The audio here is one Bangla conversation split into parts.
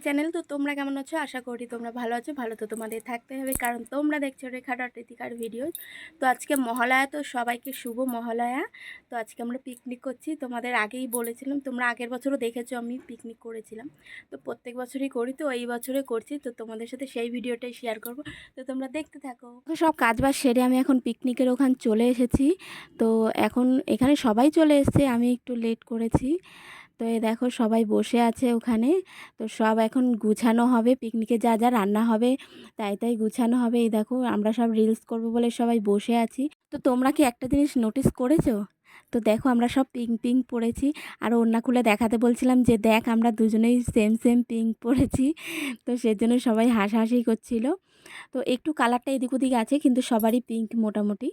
চ্যানেল। তো তোমরা কেমন আছো? আশা করি তোমরা ভালো আছো। ভালো তো তোমাদের থাকতে হবে, কারণ তোমরা দেখছো রেখাটা টিতিকার ভিডিও। তো আজকে মহালয়া, তো সবাইকে শুভ মহালয়া। তো আজকে আমরা পিকনিক করছি, তোমাদের আগেই বলেছিলাম, তোমরা আগের বছরও দেখেছো আমি পিকনিক করেছিলাম। তো প্রত্যেক বছরই করি, তো এই বছরে করছি, তো তোমাদের সাথে সেই ভিডিওটাই শেয়ার করব। তো তোমরা দেখতে থাকো। সব কাজবাজ সেরে আমি এখন পিকনিকের ওখানে চলে এসেছি। তো এখন এখানে সবাই চলে এসেছে, আমি একটু লেট করেছি। তো এই দেখো সবাই বসে আছে ওখানে। তো সব এখন গুছানো হবে, পিকনিকে যা যা রান্না হবে তাই তাই গুছানো হবে। এই দেখো আমরা সব রিলস করব বলে সবাই বসে আছি। তো তোমরা কি একটা জিনিস নোটিস করেছো? তো দেখো আমরা সব পিঙ্ক পিঙ্ক পরেছি, আর ওড়না খুলে দেখাতে বলছিলাম যে দেখ আমরা দুজনেই সেম সেম পিঙ্ক পরেছি। তো সেজন্য সবাই হাসাহাসি করছিল। তো একটু কালারটা এদিক ওদিক আছে, কিন্তু সবারই পিঙ্ক মোটামুটি।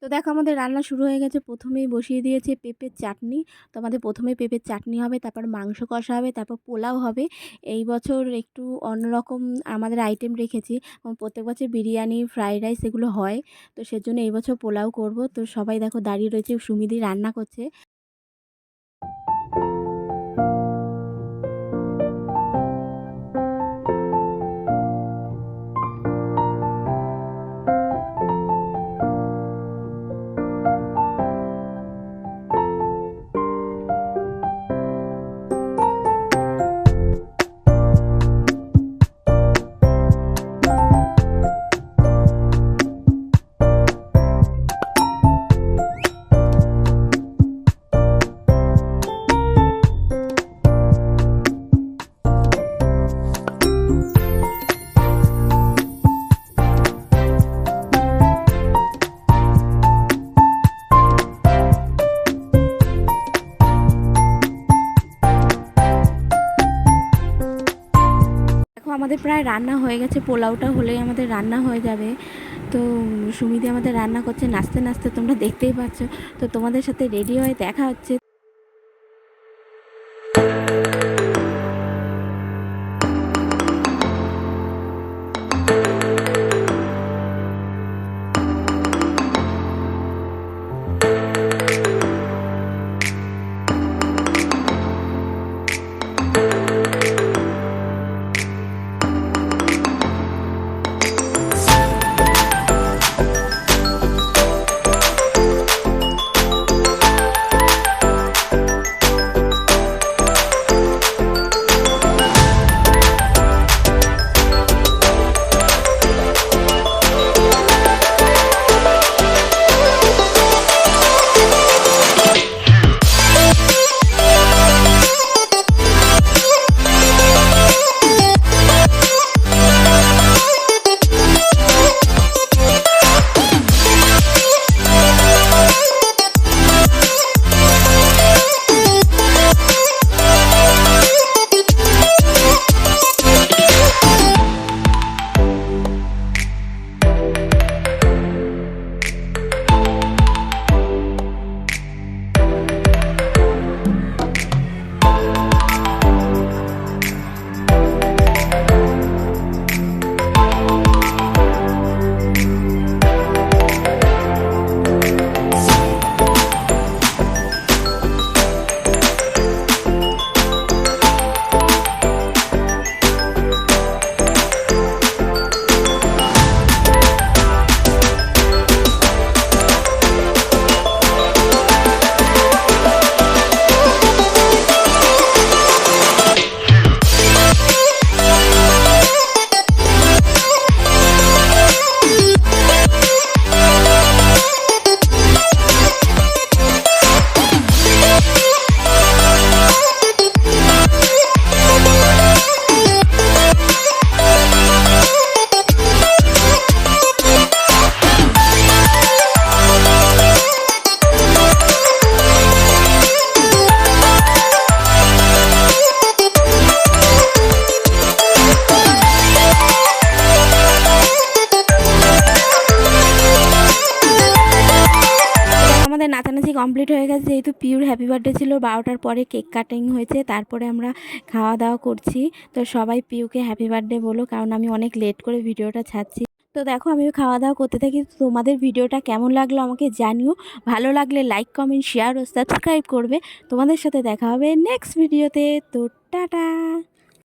তো দেখো আমাদের রান্না শুরু হয়ে গেছে। প্রথমেই বসিয়ে দিয়েছে পেঁপের চাটনি। তো আমাদের প্রথমে পেঁপের চাটনি হবে, তারপর মাংস কষা হবে, তারপর পোলাও হবে। এই বছর একটু অন্যরকম আমাদের আইটেম রেখেছি। প্রত্যেক বছর বিরিয়ানি, ফ্রাইড রাইস এগুলো হয়। তো সেজন্য এই বছর পোলাও করব। তো সবাই দেখো দাঁড়িয়ে রয়েছে, সুমিদি রান্না করছে। দেখো আমাদের প্রায় রান্না হয়ে গেছে, পোলাওটা হলেই আমাদের রান্না হয়ে যাবে। তো সুমিদি আমাদের রান্না করছে নাচতে নাচতে, তোমরা দেখতেই পাচ্ছ। তো তোমাদের সাথে রেডি হয়ে দেখা হচ্ছে। কমপ্লিট হয়ে গেছে, যেহেতু পিউর হ্যাপি বার্থডে ছিল, 12টার পরে কেক কাটিং হয়েছে, তারপরে আমরা খাওয়া দাওয়া করছি। তো সবাই পিউকে হ্যাপি বার্থডে বলো, কারণ আমি অনেক লেট করে ভিডিওটা ছাড়ছি। তো দেখো আমি খাওয়া দাওয়া করতে থাকি। তোমাদের ভিডিওটা কেমন লাগলো আমাকে জানিও। ভালো লাগলে লাইক, কমেন্ট, শেয়ার ও সাবস্ক্রাইব করবে। তোমাদের সাথে দেখা হবে নেক্সট ভিডিওতে। তো টাটা।